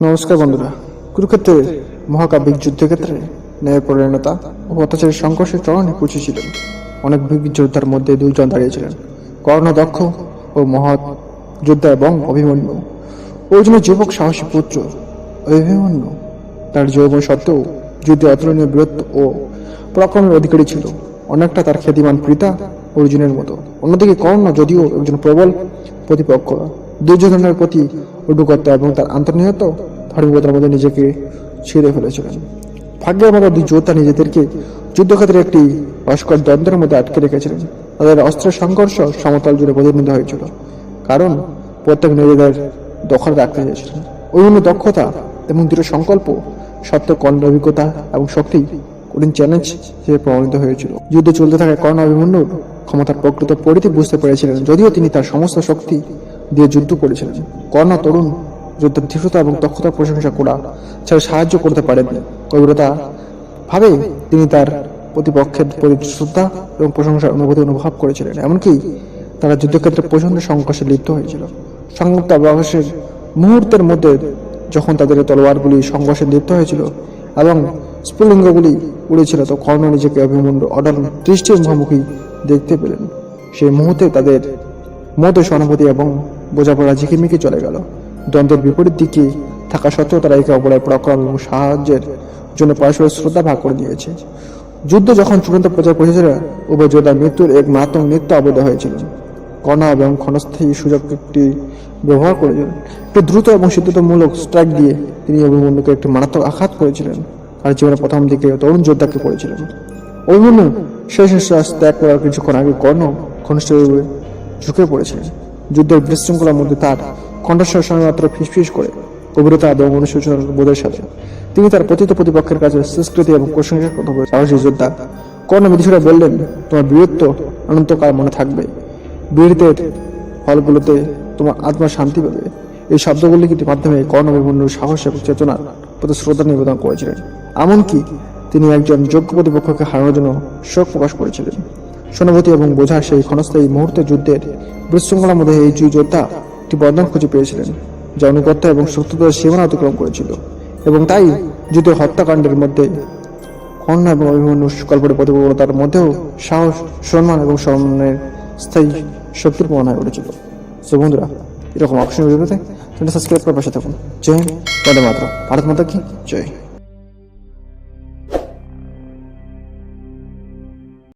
নমস্কার বন্ধুরা। কুরুক্ষেত্রের মহাকাব্যিক যুদ্ধক্ষেত্রে ন্যায় পরায়ণতা ও অত্যাচারের সংঘর্ষের চরণে পৌঁছেছিলেন অনেক বীর যোদ্ধার মধ্যে দুইজন দাঁড়িয়েছিলেন, কর্ণ দক্ষ ও মহৎ যোদ্ধা এবং অভিমন্যু। অর্জুনের যুবক সাহসী পুত্র অভিমন্যু তার যৌবন সত্ত্বেও যুদ্ধে অতুলনীয় বীরত্ব ও পরাক্রমের অধিকারী ছিল, অনেকটা তার খ্যাতিমান পিতা অর্জুনের মতো। অন্যদিকে কর্ণ যদিও একজন প্রবল প্রতিপক্ষ, দুর্যোধনের প্রতি উডুকত্তা এবং তার আন্তর্নিহত ধার্মিকতার মধ্যে নিজেকে ছিঁড়ে ফেলেছিলেন। ভাগ্যের মতো দুই যোদ্ধা নিজেদেরকে যুদ্ধক্ষেত্রে একটি অস্কর দ্বন্দ্বের মধ্যে আটকে রেখেছিলেন। তাদের অস্ত্রের সংঘর্ষ সমতল জুড়ে প্রতিনিধিত হয়েছিল, কারণ প্রত্যেক নিজেদের দখল রাখতে চেয়েছিলেন। অভিমন্য দক্ষতা এবং দৃঢ় সংকল্প সত্য কর্ণের অভিজ্ঞতা এবং শক্তি কঠিন চ্যালেঞ্জ হিসেবে প্রমাণিত হয়েছিল। যুদ্ধ চলতে থাকা কর্ণ অভিমন্যুর ক্ষমতার প্রকৃত পরিধি বুঝতে পেরেছিলেন, যদিও তিনি তার সমস্ত শক্তি দিয়ে যুদ্ধ করেছিলেন। কর্ণ তরুণ যুদ্ধের দৃঢ়তা এবং দক্ষতার প্রশংসা করা ছাড়া সাহায্য করতে পারেননি। গভীরতা ভাবে তিনি তার প্রতিপক্ষের প্রতি শ্রদ্ধা এবং প্রশংসার অনুভূতি অনুভব করেছিলেন। এমনকি তারা যুদ্ধক্ষেত্রে প্রচন্ড সংঘর্ষে লিপ্ত হয়েছিল। সংযুক্ত অবকাশের মুহূর্তের মধ্যে যখন তাদের তলোয়ারগুলি সংঘর্ষে লিপ্ত হয়েছিল এবং স্ফুলিঙ্গগুলি উড়েছিল, তো কর্ণ নিজেকে অভিমন্যু অডল দৃষ্টির মুখোমুখি দেখতে পেলেন। সেই মুহূর্তে তাদের মধ্যে সহানুভূতি এবং বোঝাপড়া ঝিকিমিকি চলে গেল। দ্বন্দ্বের বিপরীত দিকে থাকা সত্ত্বেও তারা একে অপরের পরাক্রম এবং সাহায্যের জন্য পরস্পরের শ্রদ্ধা ভাগ করে দিয়েছে। যুদ্ধ যখন চূড়ান্ত পর্যায়ে পৌঁছেছিল, উভয় যোদ্ধা মৃত্যুর এক মারাত্মক নৃত্য আবদ্ধ হয়েছিল। কর্ণ এবং ক্ষণস্থায়ী সুযোগটি ব্যবহার করেছিলেন। একটি দ্রুত এবং সিদ্ধান্তমূলক স্ট্রাইক দিয়ে তিনি অভিমন্যুকে একটি মারাত্মক আঘাত করেছিলেন, আর জীবনের প্রথম দিকে তরুণ যোদ্ধাকে করেছিলেন। অভিমন্যু শেষ শ্বাস ত্যাগ করার কিছুক্ষণ আগে কর্ণ ঘনিষ্ঠভাবে ঝুঁকে পড়েছিলেন। যুদ্ধের বিশৃঙ্খলার মধ্যে তার কণ্ঠস্বর সময়মাত্র ফিসফিস করে গভীরতা এবং অনুশোচনার বোধের সাথে তিনি তার পতিত প্রতিপক্ষের কাছে সংস্কৃতি এবং প্রশংসার কথা বলে। সাহসী যোদ্ধা কর্ণ মৃদুস্বরে বললেন, তোমার বীরত্ব অনন্তকাল মনে থাকবে, বীরত্বের ফলগুলোতে তোমার আত্মা শান্তি পাবে। এই শব্দগুলির মাধ্যমে কর্ণ অভিমন্যুর সাহস এবং চেতনার প্রতি শ্রদ্ধা নিবেদন করেছিলেন। এমনকি তিনি একজন যোগ্য প্রতিপক্ষকে হারানোর জন্য শোক প্রকাশ করেছিলেন। সহানুভূতি এবং বোঝার সেই ক্ষণস্থায়ী মুহূর্তে যুদ্ধের বিশৃঙ্খলার মধ্যে এই দুই যোদ্ধা একটি বন্ধন খুঁজে পেয়েছিলেন, যা অনুগত্য এবং শত্রুতার সীমানা অতিক্রম করেছিল। এবং তাই যুদ্ধের হত্যাকাণ্ডের মধ্যে কর্ণ এবং অভিমন্যুর কল্পের প্রতিকূলতার মধ্যেও সাহস, সম্মান এবং সম্মানের স্থায়ী শক্তির প্রমাণ হয়ে উঠেছিল। সো বন্ধুরা, এরকম আকর্ষণীয় ভিডিওতে চ্যানেলটা সাবস্ক্রাইব করে পাশে থাকুন। জয় হিন্দ, বন্দে মাতরম। ভারত মাতা কি জয়।